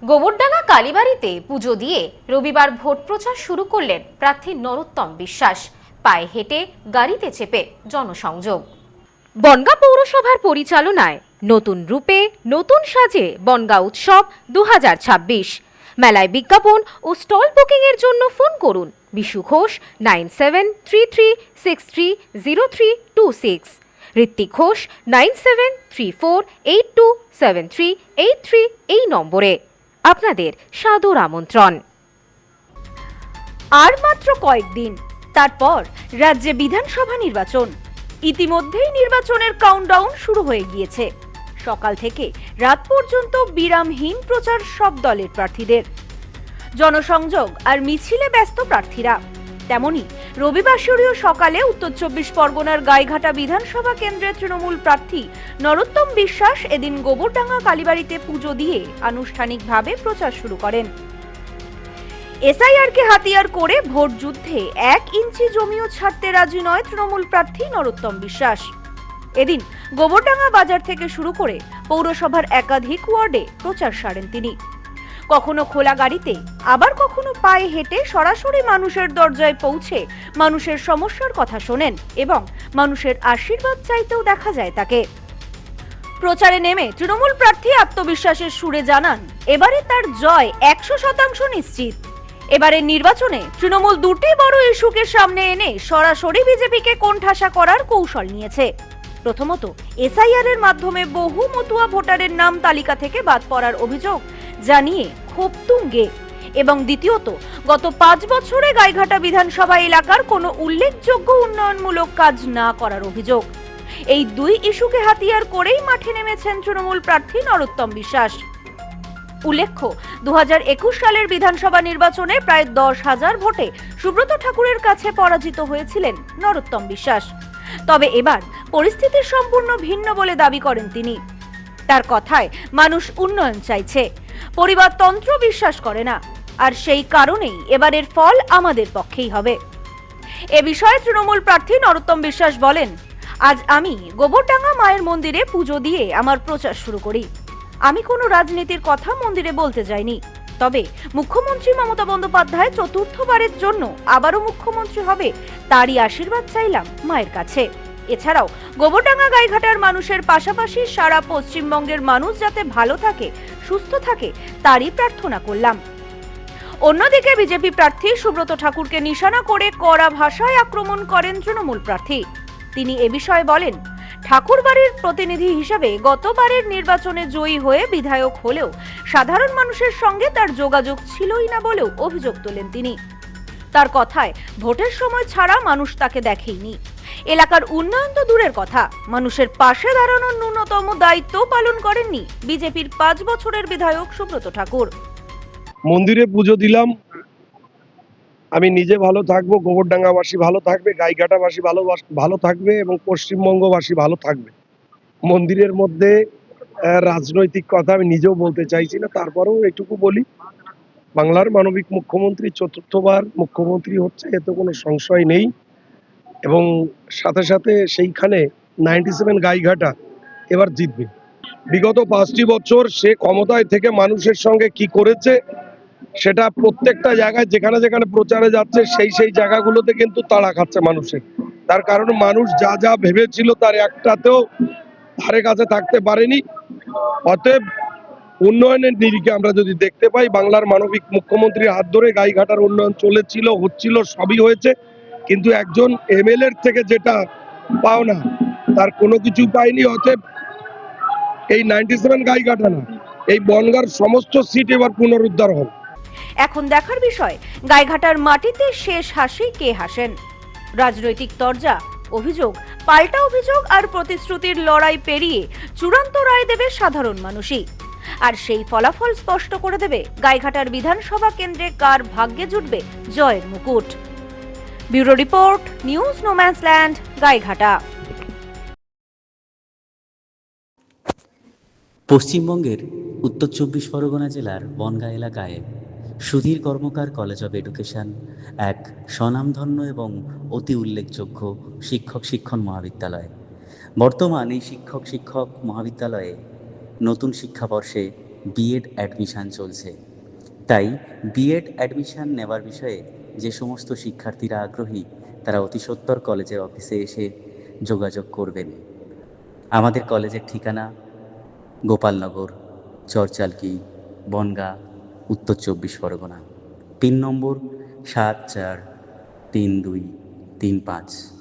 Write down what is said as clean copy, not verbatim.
গোবরডাঙ্গা কালীবাড়িতে পুজো দিয়ে রবিবার ভোট প্রচার শুরু করলেন প্রার্থী নরোত্তম বিশ্বাস। পায়ে হেঁটে গাড়িতে চেপে জনসংযোগ। বনগাঁ পৌরসভার পরিচালনায় নতুন রূপে নতুন সাজে বনগাঁ উৎসব 2026। মেলায় বিজ্ঞাপন ও স্টল বুকিং এর জন্য ফোন করুন বিশু ঘোষ 9733630326, ঋত্বিক ঘোষ 9734827383 এই নম্বরে। আপনাদের সাদর আমন্ত্রণ। আর মাত্র কয়েকদিন, তারপর রাজ্যে বিধানসভা নির্বাচন। ইতিমধ্যেই নির্বাচনের কাউন্টডাউন শুরু হয়ে গিয়েছে। সকাল থেকে রাত পর্যন্ত বিরামহীন প্রচার সব দলের প্রার্থীদের। জনসংযোগ আর মিছিলে ব্যস্ত প্রার্থীরা। তেমনি রবিবাসরীয় সকালে উত্তর 24 পরগনার গাইঘাটা বিধানসভা কেন্দ্রের তৃণমূল প্রার্থী নরোত্তম বিশ্বাস এদিন গোবরডাঙ্গা কালীবাড়িতে পুজো দিয়ে আনুষ্ঠানিকভাবে প্রচার শুরু করেন। এসআইআর কে হাতিয়ার করে ভোট যুদ্ধে 1 ইঞ্চি জমিও ছাড়তে রাজি নয় তৃণমূল প্রার্থী নরোত্তম বিশ্বাস। এদিন গোবরডাঙ্গা বাজার থেকে শুরু করে পৌরসভার একাধিক ওয়ার্ডে প্রচার সারেন তিনি। কখনো খোলা গাড়িতে, আবার কখনো পায়ে হেঁটে সরাসরি মানুষের দরজায় পৌঁছে মানুষের সমস্যার কথা শোনেন এবং মানুষের আশীর্বাদ চাইতেও দেখা যায় তাকে। প্রচারে নেমে তৃণমূল প্রার্থী আত্মবিশ্বাসের সুরে জানান, এবারে তার জয় 100% নিশ্চিত। এবারের নির্বাচনে তৃণমূল দুটি বড় ইস্যুকে সামনে এনে সরাসরি বিজেপিকে কোণঠাসা করার কৌশল নিয়েছে। প্রথমত, এসআইআর এর মাধ্যমে বহু মতুয়া ভোটারের নাম তালিকা থেকে বাদ পড়ার অভিযোগ জানিয়ে ক্ষোভ তুঙ্গে, এবং দ্বিতীয়ত, গত 5 বছরে গাইঘাটা বিধানসভা এলাকার কোনো উল্লেখযোগ্য উন্নয়নমূলক কাজ না করার অভিযোগ। এই দুই ইস্যুকে হাতিয়ার করেই মাঠে নেমেছেন তৃণমূল প্রার্থী নরোত্তম বিশ্বাস। উল্লেখ্য, 2021 সালের বিধানসভা নির্বাচনে প্রায় 10,000 ভোটে সুব্রত ঠাকুরের কাছে পরাজিত হয়েছিলেন নরোত্তম বিশ্বাস। তবে এবার পরিস্থিতি সম্পূর্ণ ভিন্ন বলে দাবি করেন তিনি। তার কথায়, মানুষ উন্নয়ন চাইছে, পরিবারতন্ত্র বিশ্বাস করে না, আর সেই কারণেই এবারের ফল আমাদের পক্ষেই হবে। এ বিষয়ে তৃণমূল প্রার্থী নরোত্তম বিশ্বাস বলেন, আজ আমি গোবরডাঙ্গা মায়ের মন্দিরে পুজো দিয়ে আমার প্রচার শুরু করি। আমি কোনো রাজনীতির কথা মন্দিরে বলতে যাইনি, তবে মুখ্যমন্ত্রী মমতা বন্দ্যোপাধ্যায় চতুর্থবারের জন্য আবারও মুখ্যমন্ত্রী হবে তারই আশীর্বাদ চাইলাম মায়ের কাছে। এছাড়াও গোবরডাঙ্গা গাইঘাটার মানুষের পাশাপাশি সারা পশ্চিমবঙ্গের মানুষ যাতে ভালো থাকে, সুস্থ থাকে, তারই প্রার্থনা করলাম। অন্যদিকে বিজেপি প্রার্থী সুব্রত ঠাকুরকে নিশানা করে কড়া ভাষায় আক্রমণ করেন তৃণমূল প্রার্থী। তিনি এ বিষয়ে বলেন, ঠাকুরবাড়ির প্রতিনিধি হিসেবে গতবারের নির্বাচনে জয়ী হয়ে বিধায়ক হলেও সাধারণ মানুষের সঙ্গে তার যোগাযোগ ছিলই না বলেও অভিযোগ তোলেন তিনি। তার কথায়, ভোটের সময় ছাড়া মানুষ তাকে দেখেইনি। এলাকার উন্নয়ন তো দূরের কথা, মানুষের পাশে দাঁড়ানোর ন্যূনতম দায়িত্ব পালন করেননি বিজেপির 5 বছরের বিধায়ক সুব্রত ঠাকুর। মন্দিরে পুজো দিলাম, আমি নিজে ভালো থাকবো, গোবরডাঙ্গাবাসী ভালো থাকবে, গাইঘাটাবাসী ভালো থাকবে এবং পশ্চিমবঙ্গবাসী ভালো থাকবে। মন্দিরের মধ্যে রাজনৈতিক কথা আমি নিজেও বলতে চাইছি না, তারপরেও এটুকু বলি, বাংলার মানবিক মুখ্যমন্ত্রী চতুর্থবার মুখ্যমন্ত্রী হচ্ছে, এতে কোনো সংশয় নেই। এবং সাথে সাথে সেইখানে 97 গাইঘাটা এবার জিতবে। বিগত 5টি বছর সে ক্ষমতায় থেকে মানুষের সঙ্গে কি করেছে সেটা প্রত্যেকটা জায়গায় যেখানে যেখানে প্রচারে যাচ্ছে সেই জায়গাগুলোতে কিন্তু তাড়া খাচ্ছে মানুষের। তার কারণ মানুষ যা যা ভেবেছিল তার একটাতেও ধারে কাছে থাকতে পারেনি। অতএব উন্নয়নের নিরিখে আমরা যদি দেখতে পাই, বাংলার মানবিক মুখ্যমন্ত্রীর হাত ধরে গাইঘাটার উন্নয়ন চলেছিল, হচ্ছিল, সবই হয়েছে, কিন্তু একজন এমএলএর থেকে যেটা পাওনা তার কোনো কিছু পায়নি। অতএব এই 97 গাইঘাটা না, এই বনগাঁর সমস্ত সিট এবার পুনরুদ্ধার হবে। এখন দেখার বিষয়, গাইঘাটার মাটিতে শেষ হাসি কে হাসেন। রাজনৈতিক তরজা, অভিযোগ, পাল্টা অভিযোগ আর প্রতিশ্রুতির লড়াই পেরিয়ে চূড়ান্ত রায় দেবে সাধারণ মানুষই। আর সেই ফলাফল স্পষ্ট করে দেবে গাইঘাটার বিধানসভা কেন্দ্রে কার ভাগ্যে জুটবে জয়ের মুকুট। Bureau report, news no man's land, Gaighata. পশ্চিমবঙ্গের উত্তর 24 পরগনা জেলার বনগাঁ এলাকায় সুধীর কর্মকার কলেজ অব এডুকেশন এক স্বনামধন্য এবং অতি উল্লেখযোগ্য শিক্ষণ মহাবিদ্যালয়। বর্তমান এই শিক্ষক মহাবিদ্যালয়ে নতুন শিক্ষাবর্ষে বিএড অ্যাডমিশান চলছে। তাই বিএড অ্যাডমিশান নেওয়ার বিষয়ে যে সমস্ত শিক্ষার্থীরা আগ্রহী তারা অতি সত্বর কলেজের অফিসে এসে যোগাযোগ করবেন। আমাদের কলেজের ঠিকানা গোপালনগর, চরচালকি, বনগাঁ, উত্তর 24 পরগনা। পিন নম্বর 743235।